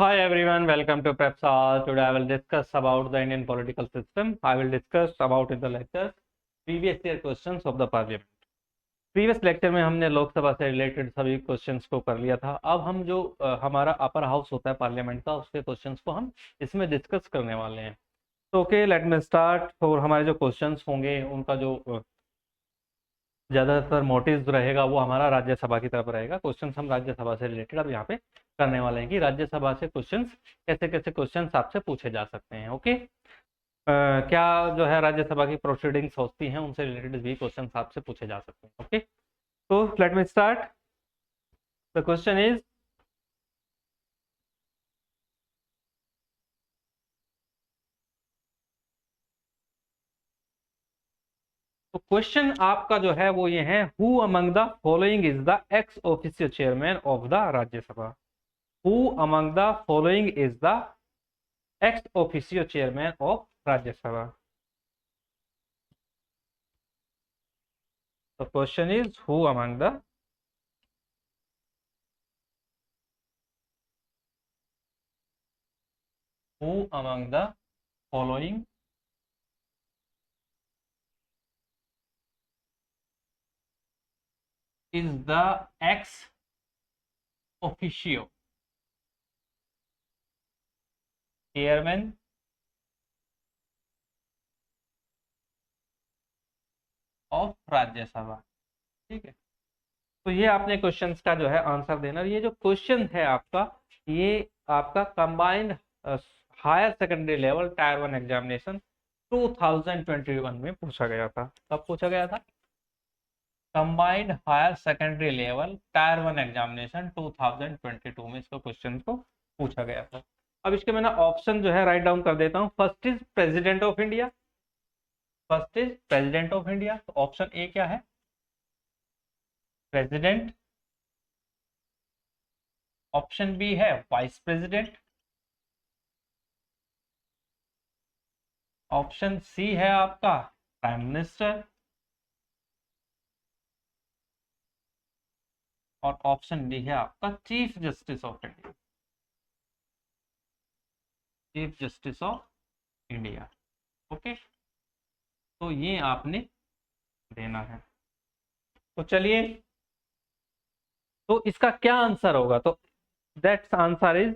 Hi everyone, welcome to PrepSal. Today I will discuss about the Indian political system. I will discuss about in the lecture previous year questions of the parliament. Previous lecture में हमने लोकसभा से related सभी questions को कर लिया था। अब हम जो हमारा अपर हाउस होता है पार्लियामेंट का, उसके क्वेश्चंस को हम इसमें डिस्कस करने वाले हैं। तो ओके, लेट मी स्टार्ट। और हमारे जो क्वेश्चंस होंगे उनका जो ज़्यादातर मोटिव रहेगा वो हमारा राज्यसभा की तरफ रहेगा। क्वेश्चंस हम राज्यसभा से रिलेटेड अब यहाँ पे करने वाले हैं कि राज्यसभा से क्वेश्चंस कैसे कैसे क्वेश्चंस आपसे पूछे जा सकते हैं। ओके, क्या जो है राज्यसभा की प्रोसीडिंग्स होती हैं उनसे रिलेटेड भी क्वेश्चंस आपसे पूछे जा सकते हैं। ओके, तो let me start. The question is, तो क्वेश्चन आपका जो है वो ये है, who among the following is the ex officio chairman of the Rajya Sabha. Who among the following is the ex officio chairman of Rajya Sabha. The question is, who among the following is the ex officio chairman of Rajya Sabha. ठीक है, तो ये आपने questions का जो है answer देना। ये जो क्वेश्चन है आपका, ये आपका combined higher secondary level tier 1 examination 2021 में पूछा गया था। कब पूछा गया था? Combined higher secondary level tier 1 examination 2022 में इसको क्वेश्चन को पूछा गया था। अब इसके मैंने ऑप्शन जो है राइट डाउन कर देता हूं। First is president of India. First is president of India, तो ऑप्शन ए क्या है? प्रेसिडेंट। ऑप्शन बी है वाइस प्रेसिडेंट। ऑप्शन सी है आपका प्राइम मिनिस्टर। और ऑप्शन डी है आपका chief justice of India. Chief justice of India. Okay, तो ये आपने देना है। तो चलिए, तो इसका क्या आंसर होगा? तो दैट्स आंसर इज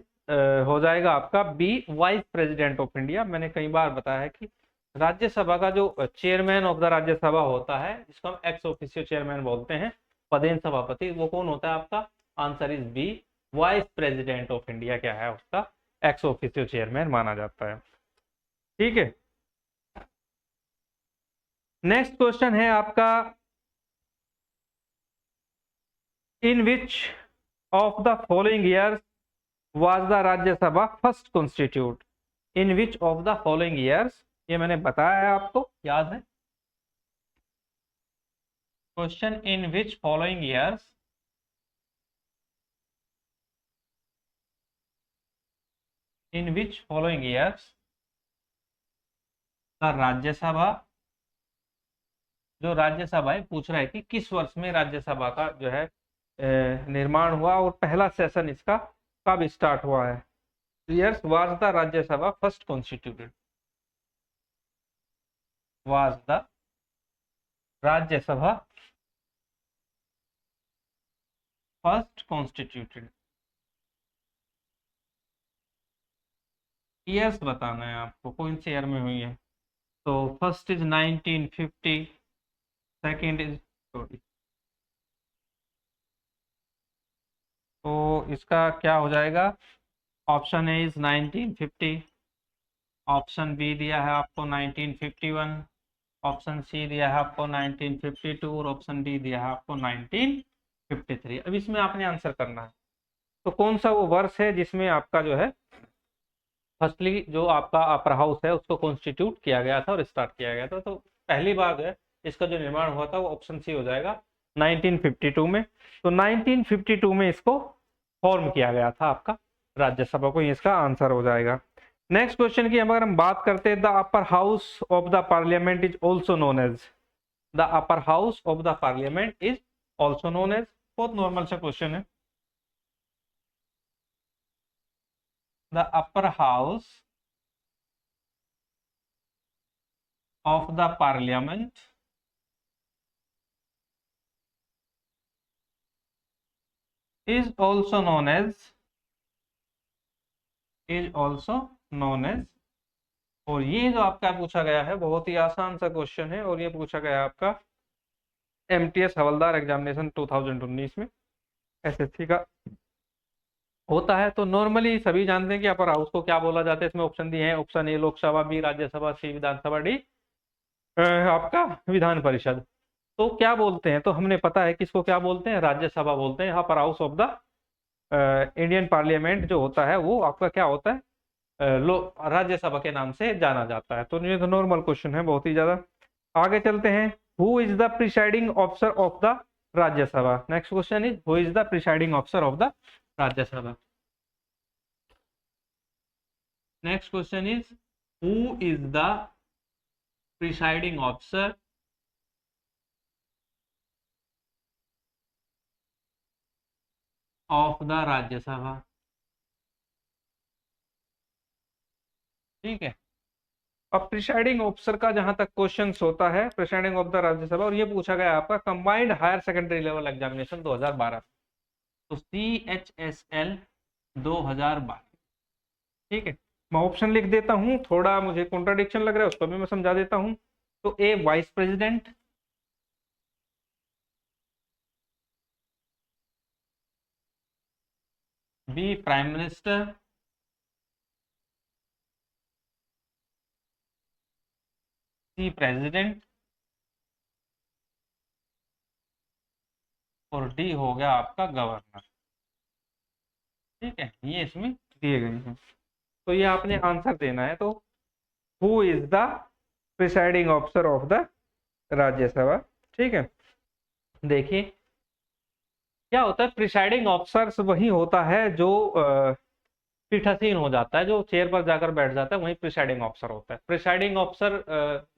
हो जाएगा आपका B, vice president of India. मैंने कई बार बताया है कि राज्यसभा का जो चेयरमैन ऑफ द राज्यसभा होता है, जिसको हम एक्स ऑफिशियो चेयरमैन बोलते हैं, पदेन सभापति, वो कौन होता है आपका? Answer is B, vice president of India क्या है उसका एक्स ऑफिशियो चेयरमैन माना जाता है। ठीक है, नेक्स्ट क्वेश्चन है आपका, in which of the following years was the Rajya Sabha first constitute? In which of the following years? ये मैंने बताया है आपको, याद है question. In which following years, in which following years the Rajya Sabha, जो राज्यसभा है पूछ रहा है कि किस वर्ष में राज्यसभा का जो है निर्माण हुआ और पहला सेशन इसका कब स्टार्ट हुआ है। Years was the Rajya Sabha first constituted, was the Rajya Sabha first constituted. Years बताना है आपको, कौन से ईयर में हुई है। तो फर्स्ट इज 1950, सेकेंड इज, तो इसका क्या हो जाएगा? Option A is 1950, option B दिया है आपको 1951, ऑप्शन सी दिया है आपको 1952 और ऑप्शन डी दिया है आपको 1953। अब इसमें आपने आंसर करना है, तो कौन सा वो वर्ष है जिसमें आपका जो है फर्स्टली जो आपका अपर हाउस है उसको कॉन्स्टिट्यूट किया गया था और स्टार्ट किया गया था। तो पहली बार जो है इसका जो निर्माण हुआ था वो ऑप्शन सी हो जाएगा 1952 में। तो 1952 में इसको फॉर्म किया गया था आपका राज्यसभा को, इसका आंसर हो जाएगा। नेक्स्ट क्वेश्चन की अगर हम बात करते हैं, the upper house of the parliament is also known as, the upper house of the parliament is also known as. बहुत नॉर्मल सा क्वेश्चन है। The upper house of the parliament is also known as और ये जो आपका पूछा गया है बहुत ही आसान सा क्वेश्चन है और ये पूछा गया है आपका एमटीएस हवलदार एग्जामिनेशन 2019 में एसएससी का होता है। तो नॉर्मली सभी जानते हैं कि अपर हाउस को क्या बोला जाता है। इसमें ऑप्शन दिए हैं, option A Lok Sabha, B Rajya Sabha, C Vidhan Sabha, D आपका विधान परिषद। तो क्या बोलते हैं, तो हमने पता है कि इसको क्या बोलते हैं, राज्यसभा बोलते हैं। अपर house of the Indian parliament जो होता है वो आपका क्या होता है, राज्यसभा के नाम से जाना जाता है। तो ये तो नॉर्मल क्वेश्चन है बहुत ही ज्यादा। आगे चलते हैं, who is the presiding officer of the Rajya Sabha. Next question is who is the presiding officer of the Rajya Sabha. Next question is who is the presiding officer of the Rajya Sabha. ठीक है, अब प्रिसाइडिंग ऑफिसर का जहां तक क्वेश्चंस होता है, प्रिसाइडिंग ऑफ द राज्यसभा, और ये पूछा गया आपका combined higher secondary level examination 2012, तो CHSL 2012। ठीक है, मैं ऑप्शन लिख देता हूं, थोड़ा मुझे कॉन्ट्राडिक्शन लग रहा है उसको भी मैं समझा देता हूं। तो A vice president, B prime minister, C president, और डी हो गया आपका गवर्नर। ठीक है, ये इसमें दिए गए हैं। तो ये आपने आंसर देना है। तो who is the presiding officer of the Rajya Sabha. ठीक है, देखिए क्या होता है, प्रिसाइडिंग ऑफिसर वही होता है जो पीठासीन हो जाता है, जो चेयर पर जाकर बैठ जाता है, वही प्रिसाइडिंग ऑफिसर होता है। प्रिसाइडिंग ऑफिसर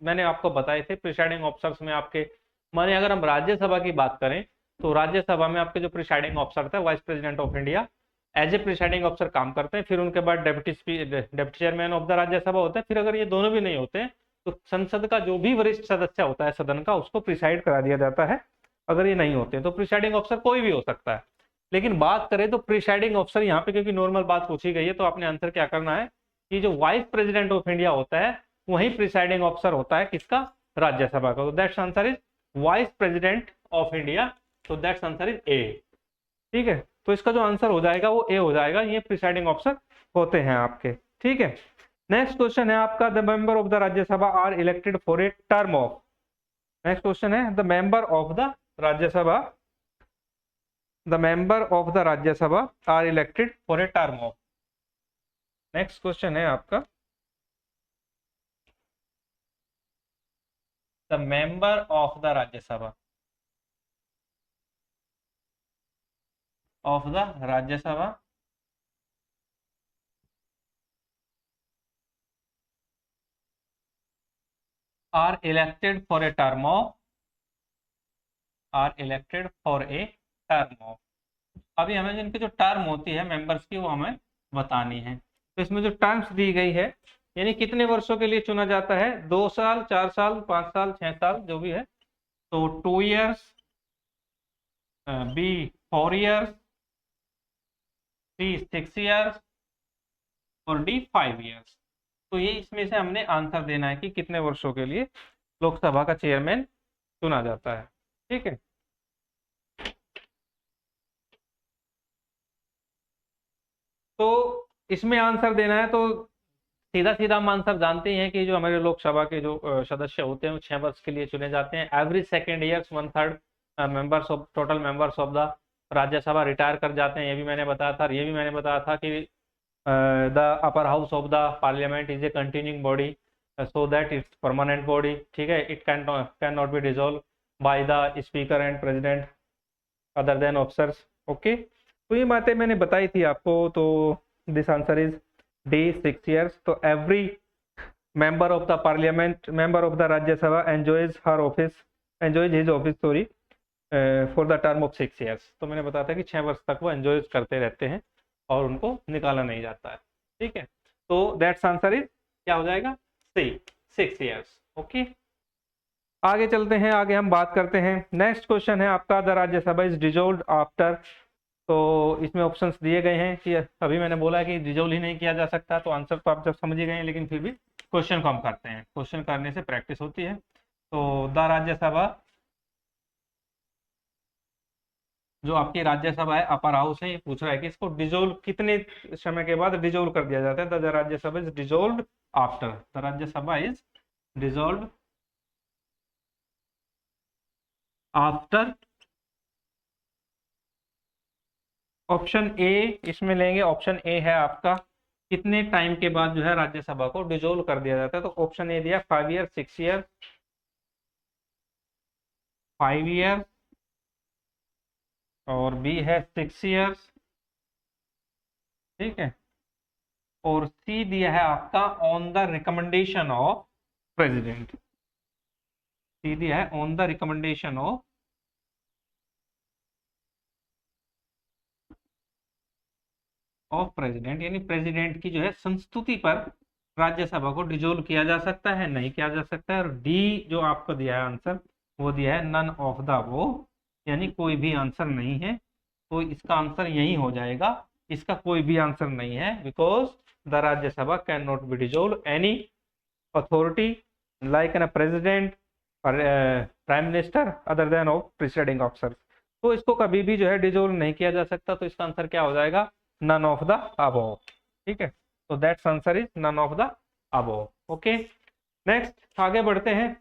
मैंने आपको बताए थे, प्रिसाइडिंग ऑफिसर्स में आपके माने अगर हम राज्यसभा की बात करें तो राज्यसभा में आपके जो प्रिसाइडिंग ऑफिसर था vice president of India as a presiding officer काम करते हैं। फिर उनके बाद deputy chairman of the Rajya Sabha होता है। फिर अगर ये दोनों भी नहीं होते तो संसद का जो भी वरिष्ठ सदस्य होता है सदन का, उसको प्रिसाइड करा दिया जाता है। अगर ये नहीं होते तो प्रिसाइडिंग ऑफिसर कोई भी हो सकता है। लेकिन बात करें तो प्रिसाइडिंग ऑफिसर यहाँ पे क्योंकि नॉर्मल बात पूछी गई है तो आपने आंसर क्या करना है कि जो वाइस प्रेसिडेंट ऑफ इंडिया होता है वही प्रिसाइडिंग ऑफिसर होता है किसका, राज्यसभा का। तो that's answer is vice president of India. तो दैट्स आंसर इज ए। ठीक है, तो इसका जो आंसर हो जाएगा वो ए हो जाएगा, ये प्रिसाइडिंग ऑफिसर होते हैं आपके। ठीक है, नेक्स्ट क्वेश्चन है आपका, the member of the Rajya Sabha are elected for a term of. Next question है, the member of the Rajya Sabha, the member of the Rajya Sabha are elected for a term of। Next question है आपका, the member of the Rajya Sabha of the Rajya Sabha are elected for a term of, are elected for a term of। अभी हमें जिनकी जो term होती है members की वो हमें बतानी है। तो इसमें जो टर्म्स दी गई है यानी कितने वर्षों के लिए चुना जाता है, 2 साल, 4 साल, 5 साल, 6 साल जो भी है। तो 2 years, बी 4 years, सी 6 years और डी 5 years। तो ये इसमें से हमने आंसर देना है कि कितने वर्षों के लिए लोकसभा का चेयरमैन चुना जाता है। ठीक है, तो इसमें आंसर देना है तो सीधा सीधा हम आंसर जानते हैं कि जो हमारे लोकसभा के जो सदस्य होते हैं वो 6 वर्ष के लिए चुने जाते हैं। Every second years 1/3 members of total members of the Rajya Sabha retire कर जाते हैं। ये भी मैंने बताया था। ये भी मैंने बताया था कि the upper house of the parliament is a continuing body so that it's permanent body. ठीक है, it can not B dissolve by the speaker and president other than officers. Okay, तो ये बातें मैंने बताई थी आपको। तो this answer is D 6 years। तो every member of the parliament, member of the Rajya Sabha enjoys her office, enjoys his office sorry for the term of 6 years। तो मैंने बताया था कि 6 वर्ष तक वो एंजॉय करते रहते हैं और उनको निकाला नहीं जाता है। ठीक है, तो दैट्स आंसर इज क्या हो जाएगा, सी, 6 ईयर्स। ओके, आगे चलते हैं, आगे हम बात करते हैं। नेक्स्ट क्वेश्चन है आपका, the Rajya Sabha is dissolved after. तो इसमें ऑप्शंस दिए गए हैं कि अभी मैंने बोला है कि डिजोल्व ही नहीं किया जा सकता, तो आंसर तो आप जब समझ ही गए हैं, लेकिन फिर भी क्वेश्चन को हम करते हैं, क्वेश्चन करने से प्रैक्टिस होती है। तो द राज्यसभा, जो आपकी राज्यसभा है, अपर हाउस है, ये पूछ रहा है कि इसको डिजोल्व कितने समय के बाद डिजोल्व कर दिया जाता है। The Rajya Sabha is dissolved after, the Rajya Sabha is dissolved after. Option A इसमें लेंगे, ऑप्शन ए है आपका कितने टाइम के बाद जो है राज्यसभा को डिसोल्व कर दिया जाता है। तो ऑप्शन ए दिया 5 ईयर, 6 ईयर, 5 ईयर, और बी है 6 ईयर्स। ठीक है, और सी दिया है आपका on the recommendation of president. C दिया है on the recommendation of president, यानी प्रेसिडेंट की जो है संस्तुति पर राज्यसभा को डिसोल्व किया जा सकता है, नहीं किया जा सकता है। और डी जो आपको दिया है आंसर, वो दिया है नन ऑफ द वो, यानी कोई भी आंसर नहीं है। तो इसका आंसर यही हो जाएगा, इसका कोई भी आंसर नहीं है, because the Rajya Sabha can not be dissolve any authority like an president और prime minister other than of presiding officer. तो इसको कभी भी जो है डिसोल्व नहीं किया जा सकता, तो इसका आंसर क्या हो जाएगा, नन ऑफ द अबव। ठीक है, तो that's answer is none of the above. Okay, next आगे बढ़ते हैं।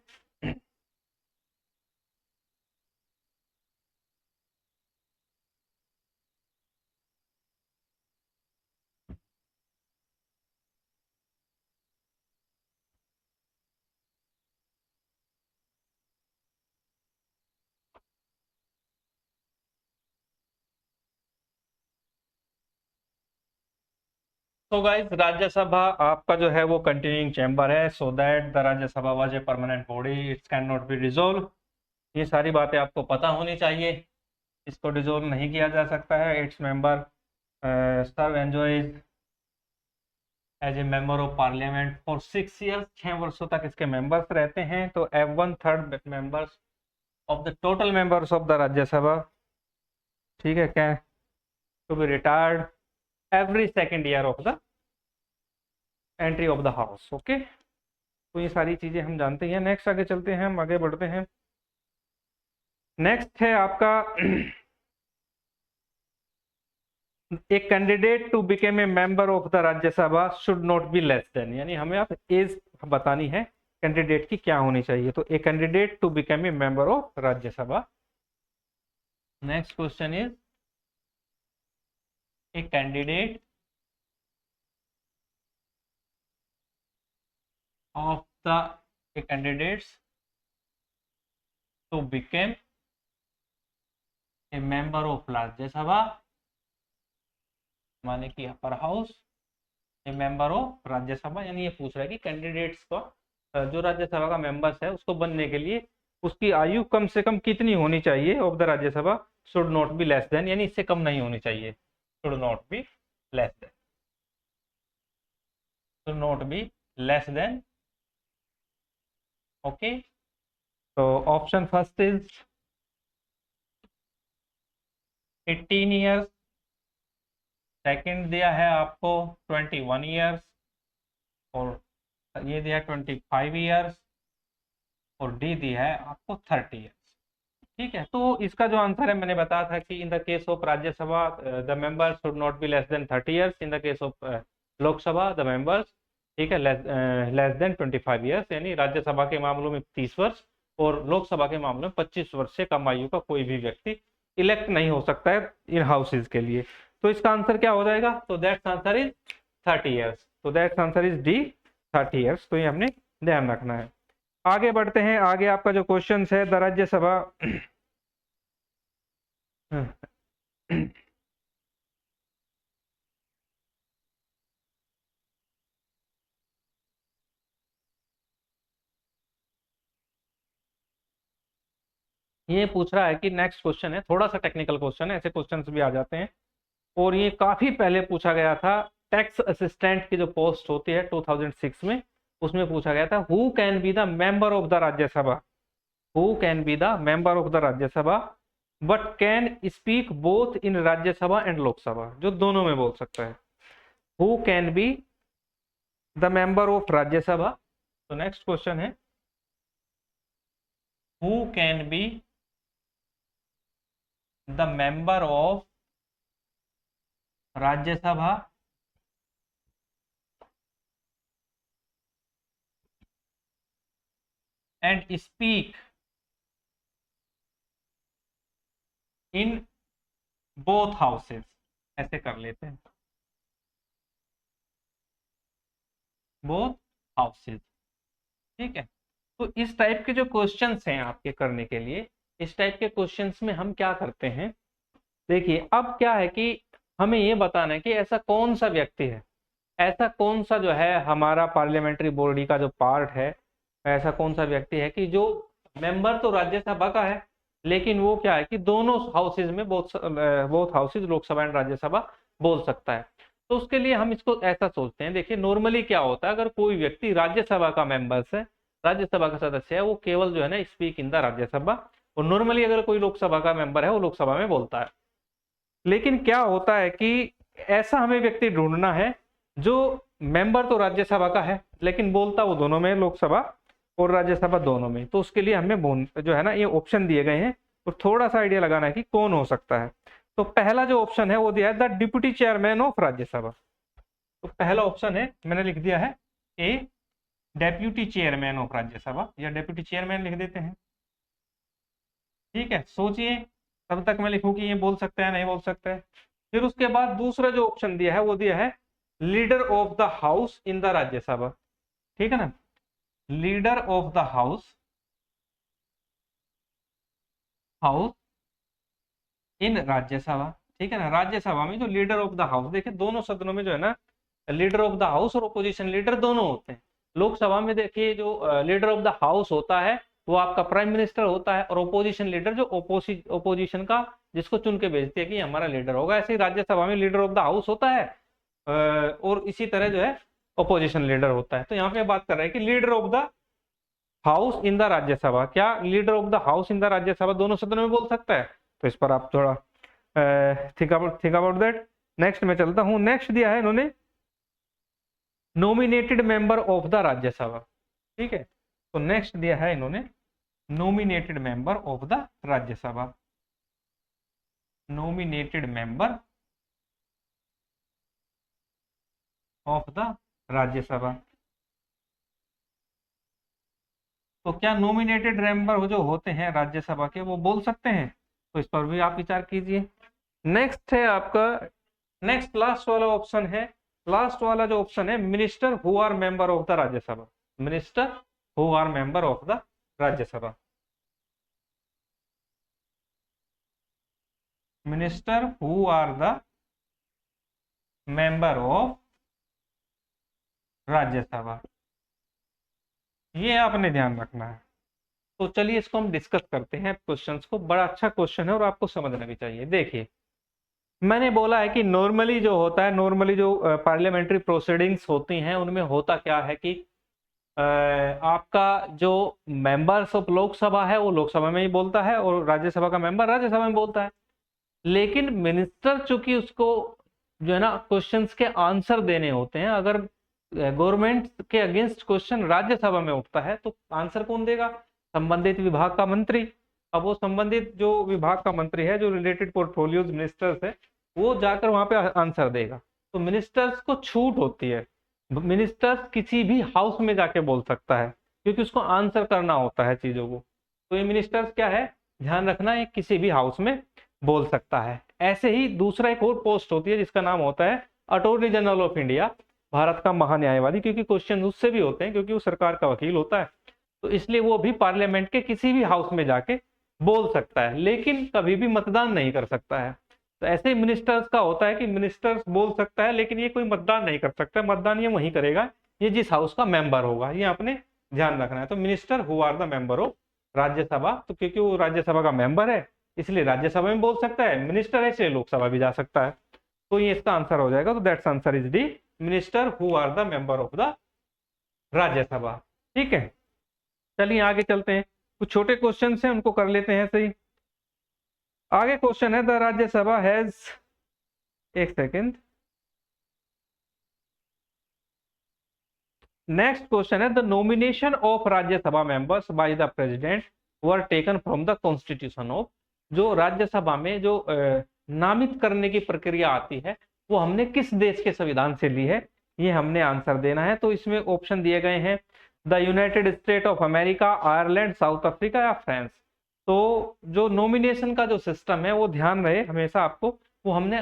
तो गाइस, राज्यसभा आपका जो है वो कंटिन्यूइंग चैम्बर है, so that the Rajya Sabha was a permanent body, it's can not B dissolve. ये सारी बातें आपको पता होनी चाहिए, इसको डिसॉल्व नहीं किया जा सकता है। Its member serve enjoys as a member of parliament for 6 years, 6 वर्षों तक इसके मेंबर्स रहते हैं। तो एव 1/3 members of the total members of the Rajya Sabha, ठीक है, can to be retired every second year of the entry of the house. Okay, तो ये सारी चीजें हम जानते हैं। नेक्स्ट आगे चलते हैं, हम आगे बढ़ते हैं। नेक्स्ट है आपका a candidate to become a member of the Rajya Sabha should not be less than, यानी हमें आप एज बतानी है कैंडिडेट की क्या होनी चाहिए। तो a candidate to become a member of Rajya Sabha, next question is a candidate of the candidates to become a member of Rajya Sabha, माने कि upper house, a member of Rajya Sabha, यानी ये पूछ रहा है कि कैंडिडेट्स को जो राज्यसभा का मेंबर्स है उसको बनने के लिए उसकी आयु कम से कम कितनी होनी चाहिए of the Rajya Sabha, should not be less than, यानी इससे कम नहीं होनी चाहिए, should not be less than, should not be less than. Okay, तो option first is 18 years, second दिया है आपको 21 ईयर्स, और ये दिया है 25 ईयर्स, और डी दिया है आपको 30 ईयर्स। ठीक है, तो इसका जो आंसर है मैंने बताया था कि इन the case of Rajya Sabha the members should not be less then 30 years, in the case of Lok Sabha the members, ठीक है, लेस देन 25 ईयर्स, यानी राज्यसभा के मामलों में 30 वर्ष और लोकसभा के मामलों में 25 वर्ष से कम आयु का कोई भी व्यक्ति इलेक्ट नहीं हो सकता है इन हाउसेज के लिए। तो इसका आंसर क्या हो जाएगा, तो दैट्स आंसर इज 30 ईयर्स, तो that's answer is D 30 years. तो ये हमने ध्यान रखना है। आगे बढ़ते हैं, आगे आपका जो क्वेश्चन है, द राज्यसभा ये पूछ रहा है कि नेक्स्ट क्वेश्चन है, थोड़ा सा टेक्निकल क्वेश्चन है, ऐसे क्वेश्चंस भी आ जाते हैं, और ये काफी पहले पूछा गया था टैक्स असिस्टेंट की जो पोस्ट होती है 2006 में, उसमें पूछा गया था who can be the member of the Rajya Sabha, who can be the member of the Rajya Sabha but can speak both in Rajya Sabha and Lok Sabha, जो दोनों में बोल सकता है। Who can be the member of Rajya Sabha, तो नेक्स्ट क्वेश्चन है who can be the member of Rajya Sabha and speak in both houses, ऐसे कर लेते हैं, बोथ हाउसेस, ठीक है। तो इस टाइप के जो क्वेश्चंस हैं आपके करने के लिए, इस टाइप के क्वेश्चंस में हम क्या करते हैं, देखिए अब क्या है कि हमें ये बताना है कि ऐसा कौन सा व्यक्ति है, ऐसा कौन सा जो है हमारा पार्लियामेंट्री बॉडी का जो पार्ट है, ऐसा कौन सा व्यक्ति है कि जो मेंबर तो राज्यसभा का है लेकिन वो क्या है कि दोनों हाउसेज में both houses Lok Sabha and Rajya Sabha बोल सकता है। तो उसके लिए हम इसको ऐसा सोचते हैं, देखिए नॉर्मली क्या होता है, अगर कोई व्यक्ति राज्यसभा का मेंबर्स है, राज्यसभा का सदस्य है, वो केवल जो है ना स्पीक इन द राज्यसभा, और नॉर्मली अगर कोई लोकसभा का मेंबर है वो लोकसभा में बोलता है। लेकिन क्या होता है कि ऐसा हमें व्यक्ति ढूंढना है जो मेंबर तो राज्यसभा का है लेकिन बोलता वो दोनों में, लोकसभा और राज्यसभा दोनों में। तो उसके लिए हमें जो है ना ये ऑप्शन दिए गए हैं और थोड़ा सा आइडिया लगाना है कि कौन हो सकता है। तो पहला जो ऑप्शन है वो दिया है the deputy chairman of Rajya Sabha. तो पहला ऑप्शन है मैंने लिख दिया है ए डेप्यूटी चेयरमैन ऑफ राज्यसभा, या डेप्यूटी चेयरमैन लिख देते हैं, ठीक है। सोचिए तब तक मैं लिखूं कि ये बोल सकता है नहीं बोल सकता है। फिर उसके बाद दूसरा जो ऑप्शन दिया है वो दिया है leader of the house in the Rajya Sabha, ठीक है ना, लीडर ऑफ द हाउस इन राज्यसभा, ठीक है ना। राज्यसभा में जो लीडर ऑफ द हाउस, देखिए दोनों सदनों में जो है ना लीडर ऑफ द हाउस और ओपोजिशन लीडर दोनों होते हैं। लोकसभा में देखिए जो लीडर ऑफ द हाउस होता है वो आपका प्राइम मिनिस्टर होता है, और ओपोजिशन लीडर जो ओपोजिशन का जिसको चुन के भेजती है कि हमारा लीडर होगा, ऐसे ही राज्यसभा में लीडर ऑफ द हाउस होता है और इसी तरह जो है ओपोजिशन लीडर होता है। तो यहाँ पे बात कर रहे हैं कि leader of the house in the Rajya Sabha, क्या leader of the house in the Rajya Sabha दोनों सदनों में बोल सकता है? तो इस पर आप थोड़ा थिंक अबाउट दैट। नेक्स्ट में चलता हूं। नेक्स्ट दिया है इन्होंने nominated member of the Rajya Sabha, ठीक है। तो नेक्स्ट दिया है इन्होंने nominated member of the Rajya Sabha, nominated member of the Rajya Sabha. तो क्या नॉमिनेटेड मेंबर जो होते हैं राज्यसभा के वो बोल सकते हैं? तो इस पर भी आप विचार कीजिए। नेक्स्ट है आपका, नेक्स्ट लास्ट वाला ऑप्शन है, लास्ट वाला जो ऑप्शन है minister who are member of the Rajya Sabha, minister who are member of the Rajya Sabha, minister who are the member of Rajya Sabha, ये आपने ध्यान रखना है। तो चलिए इसको हम डिस्कस करते हैं क्वेश्चंस को। बड़ा अच्छा क्वेश्चन है और आपको समझना भी चाहिए। देखिए मैंने बोला है कि नॉर्मली जो होता है, नॉर्मली जो पार्लियामेंट्री प्रोसीडिंग्स होती हैं उनमें होता क्या है कि आपका जो मेंबर्स ऑफ लोकसभा है वो लोकसभा में ही बोलता है और राज्यसभा का मेंबर राज्यसभा में बोलता है। लेकिन मिनिस्टर चूंकि उसको जो है ना क्वेश्चंस के आंसर देने होते हैं, अगर गवर्नमेंट के अगेंस्ट क्वेश्चन राज्यसभा में उठता है तो आंसर कौन देगा? संबंधित विभाग का मंत्री। अब वो संबंधित जो विभाग का मंत्री है, जो रिलेटेड पोर्टफोलियोज मिनिस्टर्स है, वो जाकर वहां पे आंसर देगा। तो मिनिस्टर्स को छूट होती है, मिनिस्टर्स किसी भी हाउस में जाके बोल सकता है क्योंकि उसको आंसर करना होता है चीजों को। तो ये मिनिस्टर्स क्या है, ध्यान रखना, है किसी भी हाउस में बोल सकता है। ऐसे ही दूसरा एक और पोस्ट होती है जिसका नाम होता है attorney general of India, Bharat का महान्यायवादी, क्योंकि क्वेश्चन उससे भी होते हैं क्योंकि वो सरकार का वकील होता है। तो इसलिए वो भी पार्लियामेंट के किसी भी हाउस में जाके बोल सकता है, लेकिन कभी भी मतदान नहीं कर सकता है। तो ऐसे ही मिनिस्टर्स का होता है कि मिनिस्टर्स बोल सकता है लेकिन ये कोई मतदान नहीं कर सकता। मतदान ये वही करेगा ये जिस हाउस का मेंबर होगा, ये आपने ध्यान रखना है। तो minister who are the member of Rajya Sabha, तो क्योंकि वो राज्यसभा का मेंबर है इसलिए राज्यसभा में बोल सकता है, मिनिस्टर है इसलिए लोकसभा भी जा सकता है। तो ये इसका आंसर हो जाएगा। तो that's answer is D, minister who are the member of the Rajya Sabha. ठीक है, चलिए आगे चलते हैं, कुछ छोटे क्वेश्चन हैं उनको कर लेते हैं सही। आगे क्वेश्चन है, द राज्यसभा हैज, एक सेकेंड, नेक्स्ट क्वेश्चन है, the nomination of Rajya Sabha members by the president were taken from the constitution of, जो राज्यसभा में जो नामित करने की प्रक्रिया आती है वो हमने किस देश के संविधान से ली है, ये हमने आंसर देना है। तो इसमें ऑप्शन दिए गए हैं, the United state of America, Ireland, south Africa या फ्रांस। तो जो नॉमिनेशन का जो सिस्टम है वो ध्यान रहे हमेशा आपको, वो हमने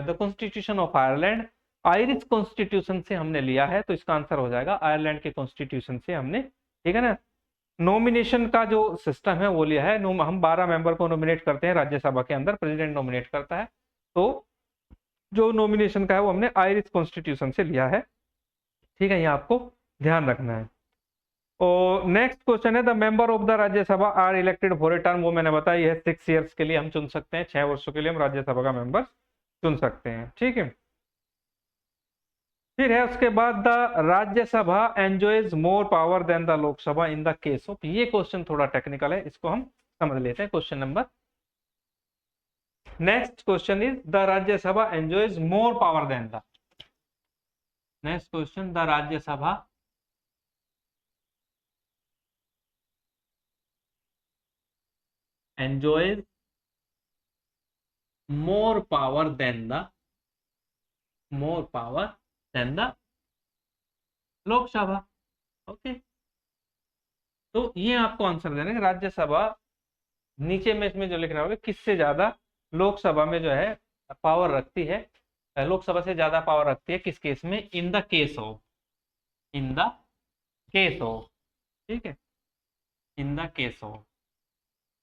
the constitution of Ireland, Irish constitution से हमने लिया है, तो इसका आंसर हो जाएगा आयरलैंड के कॉन्स्टिट्यूशन से हमने, ठीक है ना। नॉमिनेशन का जो सिस्टम है वो लिया है, हम 12 मेंबर को नॉमिनेट करते हैं राज्यसभा के अंदर, प्रेसिडेंट नॉमिनेट करता है, तो जो नॉमिनेशन का है वो हमने आयरिश कॉन्स्टिट्यूशन से लिया है। ठीक है, ये आपको ध्यान रखना है। और नेक्स्ट क्वेश्चन है, the member of the Rajya Sabha are elected for a term, वो मैंने बताया है 6 ईयर्स के लिए हम चुन सकते हैं, 6 वर्षों के लिए हम राज्यसभा का मेंबर चुन सकते हैं। ठीक है, फिर है उसके बाद, the Rajya Sabha enjoys more power than the Lok Sabha in the case of, ये क्वेश्चन थोड़ा टेक्निकल है, इसको हम समझ लेते हैं। Question number, next question is, the Rajya Sabha enjoys more power than the, next question, the Rajya Sabha enjoys more power than the, more power than the Lok Sabha. Okay, तो ये आपको आंसर देना है, राज्यसभा नीचे में इसमें जो लिख रहा होगा किससे ज्यादा लोकसभा में जो है पावर रखती है, लोकसभा से ज्यादा पावर रखती है किस केस में, इन the case of, in the case of, ठीक है, इन द केस ऑफ।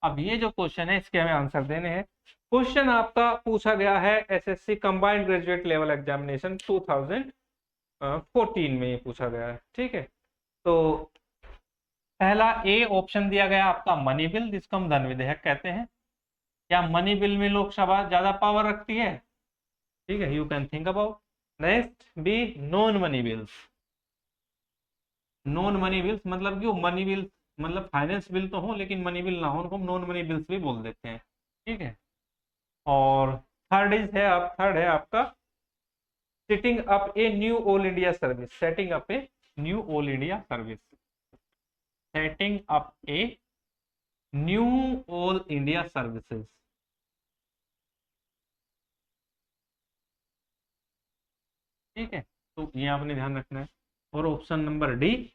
अब ये जो क्वेश्चन है इसके हमें आंसर देने हैं। क्वेश्चन आपका पूछा गया है SSC combined graduate level examination 2014 में ये पूछा गया है। ठीक है, तो पहला ए ऑप्शन दिया गया आपका मनी बिल, जिसको हम धन विधेयक कहते हैं। क्या मनी बिल में लोकसभा ज्यादा पावर रखती है? ठीक है, you can think about. Next B non money bills, non money bills मतलब क्यों, मनी बिल्स मतलब फाइनेंस बिल तो हो लेकिन मनी बिल ना हो, उनको हम नॉन मनी बिल्स भी बोल देते हैं। ठीक है, और थर्ड है आपका setting up a new all India service, setting up a new all India service, setting up a new all India services. ठीक है, तो ये आपने ध्यान रखना है। और option number D,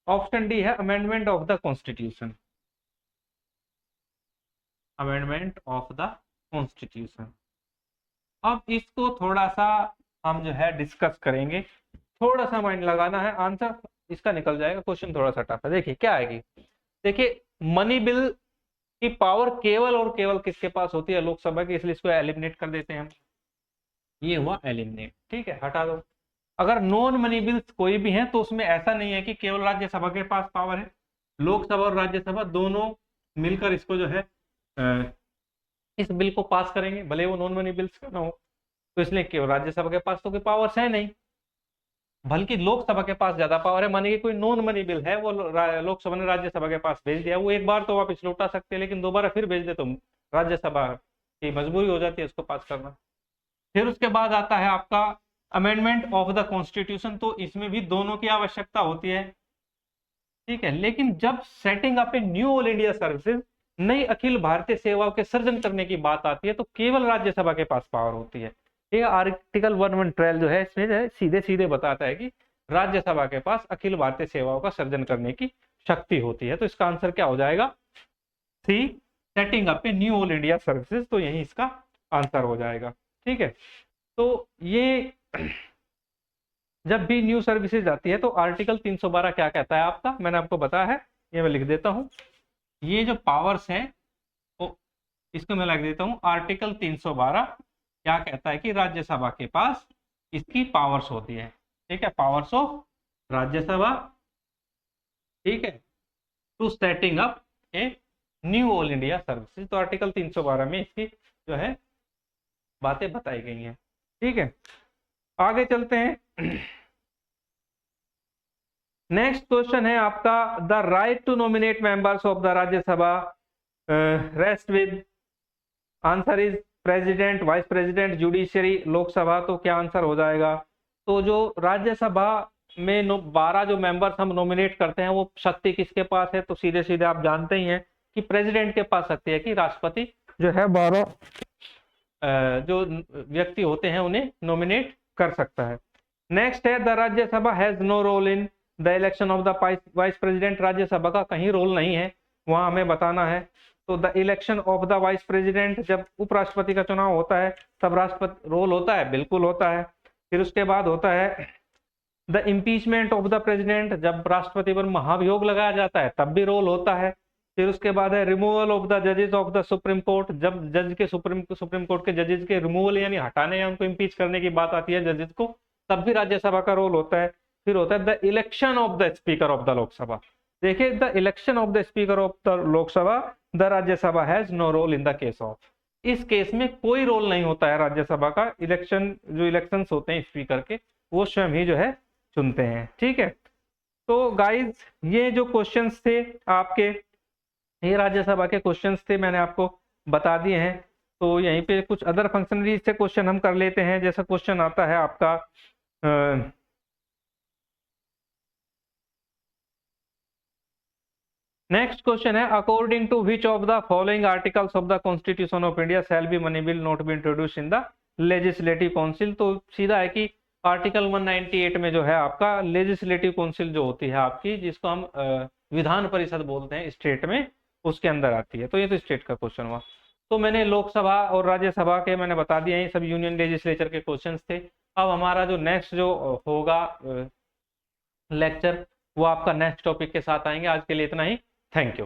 option D है amendment of the constitution, amendment of the constitution. अब इसको थोड़ा सा हम जो है डिस्कस करेंगे, थोड़ा सा माइंड लगाना है, आंसर इसका निकल जाएगा। क्वेश्चन थोड़ा सा टफ है, देखिए क्या आएगी। देखिए मनी बिल की पावर केवल और केवल किसके पास होती है, लोकसभा की, इसलिए इसको एलिमिनेट कर देते हैं हम, ये हुआ एलिमिनेट। ठीक है, हटा दो। अगर नॉन मनी बिल्स कोई भी हैं तो उसमें ऐसा नहीं है कि केवल राज्यसभा के पास पावर है, लोकसभा और राज्यसभा दोनों मिलकर इसको जो है इस बिल को पास करेंगे, भले वो नॉन मनी बिल्स का ना हो। तो इसलिए केवल राज्यसभा के पास तो कोई पावर्स है नहीं, बल्कि लोकसभा के पास ज्यादा पावर है। माने कि कोई नॉन मनी बिल है, वो लोकसभा ने राज्यसभा के पास भेज दिया, वो एक बार तो वापस लौटा सकते हैं, लेकिन दोबारा फिर भेज दे तो राज्यसभा की मजबूरी हो जाती है उसको पास करना। फिर उसके बाद आता है आपका अमेंडमेंट ऑफ द कॉन्स्टिट्यूशन, तो इसमें भी दोनों की आवश्यकता होती है। ठीक है, लेकिन जब setting up a new all India services, नई अखिल भारतीय सेवाओं के सर्जन करने की बात आती है, तो केवल राज्यसभा के पास पावर होती है। ये आर्टिकल 112 जो है इसमें सीधे सीधे बताता है कि राज्यसभा के पास अखिल भारतीय सेवाओं का सर्जन करने की शक्ति होती है। तो इसका आंसर क्या हो जाएगा, C, setting up a new all India services, तो यही इसका आंसर हो जाएगा। ठीक है, तो ये जब भी न्यू सर्विसेज आती है तो आर्टिकल 312 क्या कहता है आपका, मैंने आपको बताया है, ये मैं लिख देता हूं। ये जो पावर्स है तो इसको मैं लिख देता हूं, आर्टिकल 312 क्या कहता है कि राज्यसभा के पास इसकी पावर्स होती है। ठीक है, पावर्स ऑफ राज्यसभा, ठीक है, to setting up a new all India services. तो आर्टिकल 312 में इसकी जो है बातें बताई गई हैं। ठीक है, आगे चलते हैं। नेक्स्ट क्वेश्चन है आपका, the right to nominate members of the Rajya Sabha rest with, answer is president, vice president, judiciary, Lok Sabha. तो क्या आंसर हो जाएगा? तो जो राज्यसभा में 12 जो मेंबर्स हम नॉमिनेट करते हैं वो शक्ति किसके पास है? तो सीधे सीधे आप जानते ही हैं कि प्रेसिडेंट के पास शक्ति है, कि राष्ट्रपति जो है 12 जो व्यक्ति होते हैं उन्हें नॉमिनेट कर सकता है। नेक्स्ट है, the Rajya Sabha has no role in the election of the vice president. Rajya Sabha का कहीं रोल नहीं है, वहां हमें बताना है। तो the election of the vice president, जब उपराष्ट्रपति का चुनाव होता है तब राष्ट्रपति रोल होता है, बिल्कुल होता है। फिर उसके बाद होता है the impeachment of the president, जब राष्ट्रपति पर महाभियोग लगाया जाता है तब भी रोल होता है। फिर उसके बाद है रिमूवल ऑफ द जजेस ऑफ द सुप्रीम कोर्ट, जब जज के सुप्रीम कोर्ट के जजेस के रिमूवल यानी हटाने या उनको इम्पीच करने की बात आती है जजेस को, तब भी राज्यसभा का रोल होता है। फिर होता है the election of the speaker of the Lok Sabha. देखिए, the election of the speaker of the Lok Sabha, the Rajya Sabha has no role in the case of. इस केस में कोई रोल नहीं होता है राज्यसभा का। इलेक्शन, जो इलेक्शंस होते हैं स्पीकर के, वो स्वयं ही जो है चुनते हैं। ठीक है, तो गाइज ये जो क्वेश्चंस थे आपके, ये राज्यसभा के क्वेश्चंस थे, मैंने आपको बता दिए हैं। तो यहीं पे कुछ अदर फंक्शनरी से क्वेश्चन हम कर लेते हैं। जैसा क्वेश्चन आता है आपका, नेक्स्ट क्वेश्चन है, according to which of the following articles of the constitution of India shall be money bill not be introduce in the legislative council. तो सीधा है कि आर्टिकल 198 में जो है आपका लेजिस्लेटिव काउंसिल जो होती है आपकी, जिसको हम विधान परिषद बोलते हैं स्टेट में, उसके अंदर आती है। तो ये तो स्टेट का क्वेश्चन हुआ। तो मैंने लोकसभा और राज्यसभा के मैंने बता दिए हैं, सब यूनियन लेजिस्लेचर के क्वेश्चन थे। अब हमारा जो नेक्स्ट जो होगा लेक्चर, वो आपका नेक्स्ट टॉपिक के साथ आएंगे। आज के लिए इतना ही। Thank you.